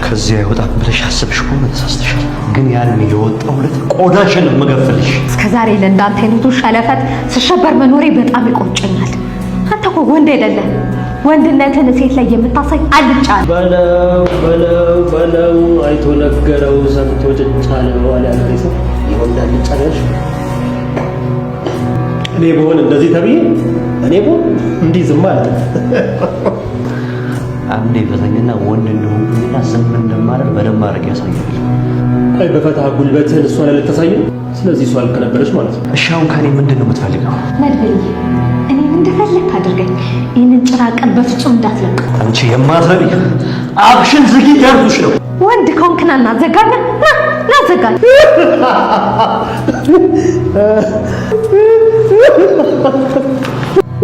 ከዚያ አይወጣም ብለሽ አስብሽ ከሆነ ተሳስተሻል። ግን ያን የወጣው ዕለት ቆዳሽን መገፈልሽ። እስከዛሬ ለእንዳንተ አይነቱ ሸለፈት ስሸበር መኖሬ በጣም ይቆጨኛል። አንተ እኮ ወንድ አይደለም። ወንድነትን ሴት ላይ የምታሳይ አልጫ በለው አይቶ ነገረው ሰምቶ ጭጫለ በኋላ ያለ ሰው ይወንዳ አልጫ ነሽ። እኔ በሆነ እንደዚህ ተብዬ እኔ በሆነ እንዲህ ዝም ማለት አንዴ ፈተኝና ወንድ እንደሆንኩና ዝም እንደማለት በደንብ አድርጌ ያሳያል። አይ በፈታ ጉልበትህን እሷ ላይ ልታሳየው። ስለዚህ እሷ ልክ ነበረች ማለት ነው። እሺ አሁን ከኔ ምንድነው የምትፈልገው? መድብል እኔ እንደፈለክ አድርገኝ። ይህንን ጭራቀን በፍጹም እንዳትለቅ። አንቺ የማትረቢ አብሽን ዝጊ ያልኩሽ ነው። ወንድ ከሆንክና እናዘጋና ናዘጋል።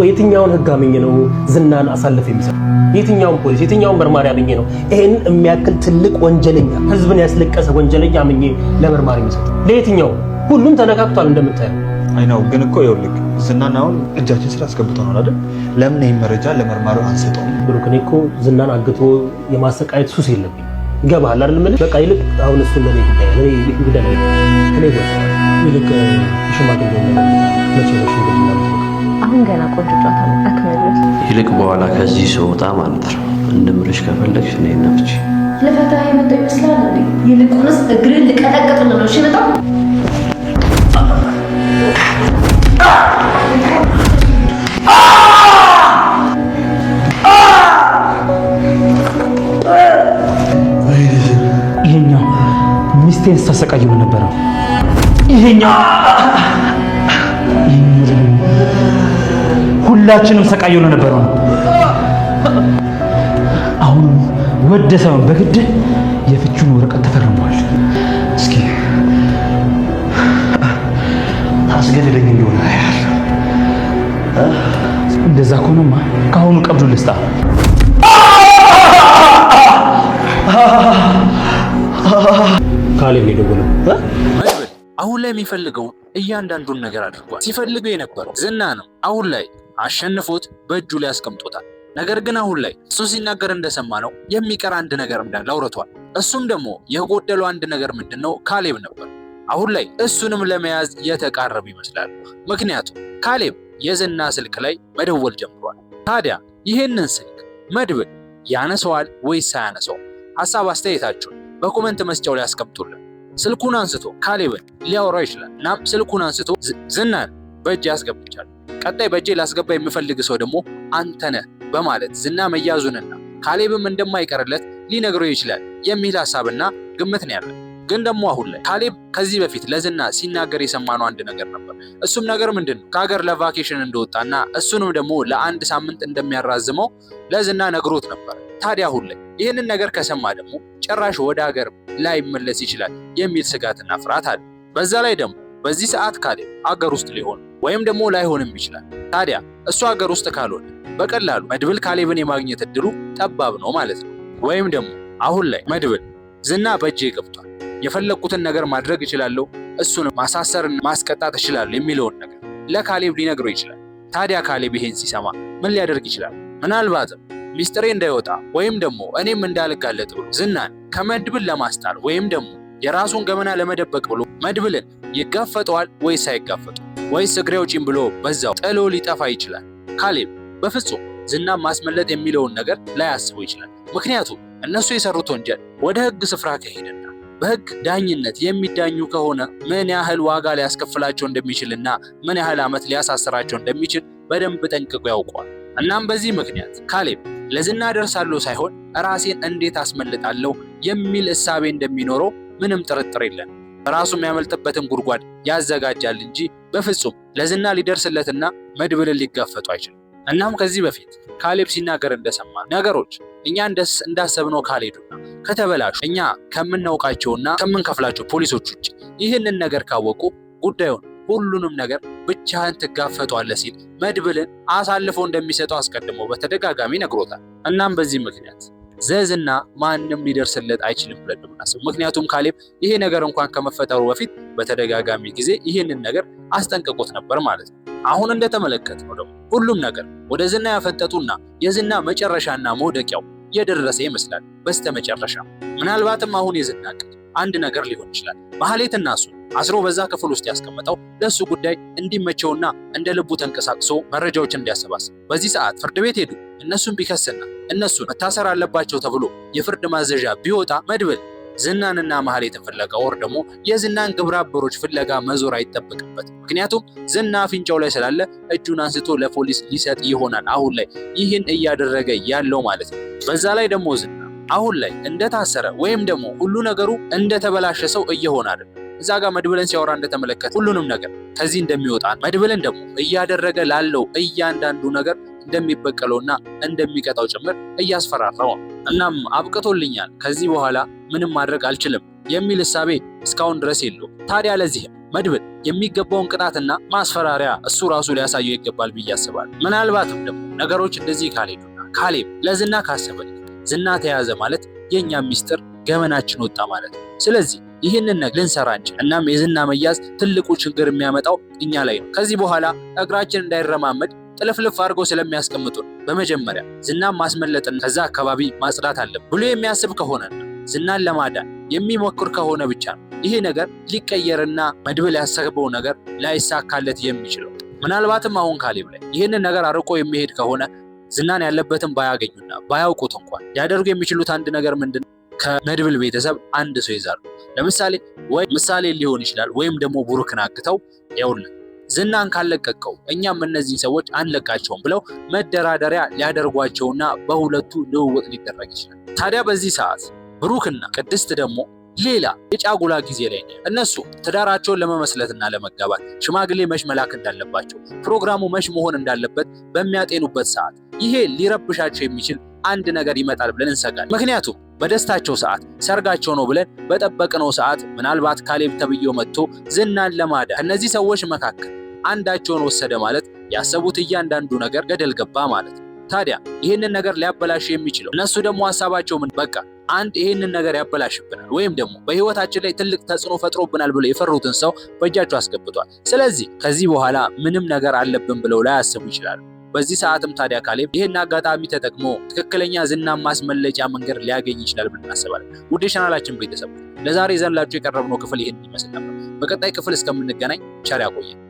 የትኛውን ህግ አምኜ ነው ዝናን አሳልፍ የሚሰጥ? የትኛውን ፖሊስ የትኛውን መርማሪ አምኜ ነው ይሄን የሚያክል ትልቅ ወንጀለኛ ህዝብን ያስለቀሰ ወንጀለኛ አምኜ ለመርማሪ የሚሰጥ? ለየትኛው? ሁሉም ተነካክቷል እንደምታየው። አይ ነው ግን እኮ ይኸውልህ ዝናን አሁን እጃችን ስራ አስገብተናል አይደል? ለምን ይሄን መረጃ ለመርማሪው አንሰጠውም? ብሩክ እኔ እኮ ዝናን አግቶ የማሰቃየት ሱስ የለብኝ። ይገባሃል አይደል? ምን በቃ ይልቅ አሁን እሱን ለኔ ጉዳይ እኔ ይልቅ ሽማግሌ ነው መቼ ነው ሽማግሌ? አሁን ገና ቆንጆ ጨዋታ ነው አከመድረስ። ይልቅ በኋላ ከዚህ ስወጣ ማለት ነው እንድምርሽ ከፈለግሽ እኔ ነፍቺ ለፈታ የመጣው ይመስላል እንዴ? ይልቁንስ እግርን ልቀጠቅጥ ነው። እሺ በጣም ይሄኛው ሚስቴን ስታሰቃየው ነበረው። ይሄኛው ሁላችንም ሰቃየው ነበረው። አሁን ወደ ሰው በግድ የፍቹን ወረቀት ተፈርሟል። እስኪ ታስገድደኝ እንደሆነ ያያል። እንደዛ ከሆነማ ከአሁኑ ቀብዱ ልስጣ። ካሌብ የደወለው መድብል አሁን ላይ የሚፈልገው እያንዳንዱን ነገር አድርጓል። ሲፈልገው የነበረው ዝና ነው። አሁን ላይ አሸንፎት በእጁ ላይ አስቀምጦታል። ነገር ግን አሁን ላይ እሱ ሲናገር እንደሰማ ነው የሚቀር አንድ ነገር እንዳለ አውርቷል። እሱም ደግሞ የጎደለው አንድ ነገር ምንድነው? ካሌብ ነበር። አሁን ላይ እሱንም ለመያዝ የተቃረበ ይመስላል። ምክንያቱም ካሌብ የዝና ስልክ ላይ መደወል ጀምሯል። ታዲያ ይህንን ስልክ መድብል ያነሰዋል ወይስ ሳያነሰው? ሐሳብ አስተያየታችሁን በኮሜንት መስጫው ላይ አስቀምጡልን። ስልኩን አንስቶ ካሌብን ሊያወራው ይችላል። እናም ስልኩን አንስቶ ዝናን በእጅ ያስገብቻል። ቀጣይ በእጄ ላስገባ የምፈልግ ሰው ደግሞ አንተ ነህ በማለት ዝና መያዙንና ካሌብም እንደማይቀርለት ሊነግረው ይችላል የሚል ሐሳብና ግምት ነው ያለው። ግን ደግሞ አሁን ላይ ካሌብ ከዚህ በፊት ለዝና ሲናገር የሰማነው አንድ ነገር ነበር። እሱም ነገር ምንድነው? ከሀገር ለቫኬሽን እንደወጣና እሱንም ደግሞ ለአንድ ሳምንት እንደሚያራዝመው ለዝና ነግሮት ነበር። ታዲያ አሁን ላይ ይህንን ነገር ከሰማ ደግሞ ጭራሽ ወደ ሀገር ላይመለስ ይችላል የሚል ስጋትና ፍርሃት አለ። በዛ ላይ ደግሞ በዚህ ሰዓት ካሌብ ሀገር ውስጥ ሊሆን ወይም ደግሞ ላይሆንም ይችላል። ታዲያ እሱ ሀገር ውስጥ ካልሆነ በቀላሉ መድብል ካሌብን የማግኘት እድሉ ጠባብ ነው ማለት ነው። ወይም ደግሞ አሁን ላይ መድብል ዝና በእጄ ገብቷል፣ የፈለኩትን ነገር ማድረግ እችላለሁ፣ እሱን ማሳሰርና ማስቀጣት እችላለሁ የሚለውን ነገር ለካሌብ ሊነግረው ይችላል። ታዲያ ካሌብ ይሄን ሲሰማ ምን ሊያደርግ ይችላል? ምናልባትም ሚስጥሬ እንዳይወጣ ወይም ደግሞ እኔም እንዳልጋለጥ ብሎ ዝናን ከመድብል ለማስጣል ወይም ደግሞ የራሱን ገመና ለመደበቅ ብሎ መድብልን ይጋፈጠዋል ወይስ አይጋፈጠው? ወይስ እግሬ አውጪኝ ብሎ በዛው ጥሎ ሊጠፋ ይችላል? ካሌብ በፍጹም ዝናን ማስመለጥ የሚለውን ነገር ላያስበው ይችላል። ምክንያቱም እነሱ የሰሩት ወንጀል ወደ ሕግ ስፍራ ከሄደና በሕግ ዳኝነት የሚዳኙ ከሆነ ምን ያህል ዋጋ ሊያስከፍላቸው እንደሚችልና ምን ያህል ዓመት ሊያሳስራቸው እንደሚችል በደንብ ጠንቅቆ ያውቀዋል። እናም በዚህ ምክንያት ካሌብ ለዝና ደርሳለሁ ሳይሆን ራሴን እንዴት አስመልጣለሁ የሚል እሳቤ እንደሚኖረው ምንም ጥርጥር የለም። ራሱ የሚያመልጥበትን ጉድጓድ ያዘጋጃል እንጂ በፍጹም ለዝና ሊደርስለትና መድብልን ሊጋፈጡ አይችልም። እናም ከዚህ በፊት ካሌብ ሲናገር እንደሰማ ነገሮች እኛ እንዳሰብነው ካልሄዱና ከተበላሹ እኛ ከምናውቃቸውና ከምንከፍላቸው ፖሊሶች ውጭ ይህንን ነገር ካወቁ ጉዳዩን ሁሉንም ነገር ብቻህን ትጋፈጧለህ ሲል መድብልን አሳልፎ እንደሚሰጠው አስቀድሞ በተደጋጋሚ ነግሮታል። እናም በዚህ ምክንያት ዘዝና ማንም ሊደርስለት አይችልም ብለን ነው የምናስበው። ምክንያቱም ካሌብ ይሄ ነገር እንኳን ከመፈጠሩ በፊት በተደጋጋሚ ጊዜ ይህንን ነገር አስጠንቅቆት ነበር ማለት ነው። አሁን እንደተመለከትነው ደግሞ ሁሉም ነገር ወደ ዝና ያፈጠጡና የዝና መጨረሻና መውደቂያው የደረሰ ይመስላል። በስተመጨረሻ ምናልባትም አሁን የዝና ዕቅድ አንድ ነገር ሊሆን ይችላል። ማህሌትና እሱ አስሮ በዛ ክፍል ውስጥ ያስቀመጠው ለሱ ጉዳይ እንዲመቸውና እንደ ልቡ ተንቀሳቅሶ መረጃዎችን እንዲያሰባስብ። በዚህ ሰዓት ፍርድ ቤት ሄዱ እነሱን ቢከስና እነሱን መታሰር አለባቸው ተብሎ የፍርድ ማዘዣ ቢወጣ መድብል ዝናንና ማህሌትን ፍለጋ ወር ደግሞ የዝናን ግብረ አበሮች ፍለጋ መዞር አይጠበቅበት። ምክንያቱም ዝና አፍንጫው ላይ ስላለ እጁን አንስቶ ለፖሊስ ሊሰጥ ይሆናል አሁን ላይ ይህን እያደረገ ያለው ማለት ነው። በዛ ላይ ደግሞ ዝና አሁን ላይ እንደታሰረ ወይም ደግሞ ሁሉ ነገሩ እንደተበላሸ ሰው እየሆነ አይደል። እዛ ጋር መድብልን ሲያወራ እንደተመለከተ ሁሉንም ነገር ከዚህ እንደሚወጣ መድብልን ደግሞ እያደረገ ላለው እያንዳንዱ ነገር እንደሚበቀለውና እንደሚቀጣው ጭምር እያስፈራራው ነው። እናም አብቅቶልኛል ከዚህ በኋላ ምንም ማድረግ አልችልም የሚል እሳቤ እስካሁን ድረስ የለውም። ታዲያ ለዚህም መድብል የሚገባውን ቅጣትና ማስፈራሪያ እሱ ራሱ ሊያሳየው ይገባል ብዬ አስባለሁ። ምናልባትም ደግሞ ነገሮች እንደዚህ ካልሄዱና ካሌብ ለዝና ካሰበልኝ ዝና ተያዘ ማለት የኛ ሚስጥር ገመናችን ወጣ ማለት ነው። ስለዚህ ይህንን ነገር ልንሰራ እንችል። እናም የዝና መያዝ ትልቁ ችግር የሚያመጣው እኛ ላይ ነው። ከዚህ በኋላ እግራችን እንዳይረማመድ ጥልፍልፍ አድርጎ ስለሚያስቀምጡን በመጀመሪያ ዝናን ማስመለጥን ከዛ አካባቢ ማጽዳት አለብን ብሎ የሚያስብ ከሆነና ዝናን ለማዳን የሚሞክር ከሆነ ብቻ ነው ይሄ ነገር ሊቀየርና መድብል ያሰበው ነገር ላይሳካለት የሚችለው። ምናልባትም አሁን ካሌብ ላይ ይህንን ነገር አርቆ የሚሄድ ከሆነ ዝናን ያለበትን ባያገኙና ባያውቁት እንኳን ሊያደርጉ የሚችሉት አንድ ነገር ምንድነው? ከመድብል ቤተሰብ አንድ ሰው ይዛሉ። ለምሳሌ ወይ ምሳሌ ሊሆን ይችላል ወይም ደግሞ ብሩክን አግተው ያውልን ዝናን ካለቀቀው እኛም እነዚህን ሰዎች አንለቃቸውም ብለው መደራደሪያ ሊያደርጓቸውና በሁለቱ ልውውጥ ሊደረግ ይችላል። ታዲያ በዚህ ሰዓት ብሩክና ቅድስት ደግሞ ሌላ የጫጉላ ጊዜ ላይ ነው። እነሱ ትዳራቸውን ለመመስለትና ለመጋባት ሽማግሌ መሽ መላክ እንዳለባቸው ፕሮግራሙ መሽ መሆን እንዳለበት በሚያጤኑበት ሰዓት ይሄ ሊረብሻቸው የሚችል አንድ ነገር ይመጣል ብለን እንሰጋለን። ምክንያቱም በደስታቸው ሰዓት ሰርጋቸው ነው ብለን በጠበቅነው ሰዓት ምናልባት ካሌብ ተብዮ መጥቶ ዝናን ለማዳን እነዚህ ሰዎች መካከል አንዳቸውን ወሰደ ማለት ያሰቡት እያንዳንዱ ነገር ገደል ገባ ማለት ነው። ታዲያ ይህንን ነገር ሊያበላሽ የሚችለው እነሱ ደግሞ ሐሳባቸው ምን በቃ አንድ ይህንን ነገር ያበላሽብናል ወይም ደግሞ በህይወታችን ላይ ትልቅ ተጽዕኖ ፈጥሮብናል ብለው የፈሩትን ሰው በእጃቸው አስገብቷል። ስለዚህ ከዚህ በኋላ ምንም ነገር አለብን ብለው ላያስቡ ይችላሉ። በዚህ ሰዓትም ታዲያ ካሌብ ይህን አጋጣሚ ተጠቅሞ ትክክለኛ ዝናን ማስመለጫ መንገድ ሊያገኝ ይችላል ብለን እናስባለን። ውድ ቻናላችን ቤተሰቦች ለዛሬ ዘንላችሁ የቀረብነው ክፍል ይህን ይመስል ነበር። በቀጣይ ክፍል እስከምንገናኝ ቸር ያቆየን።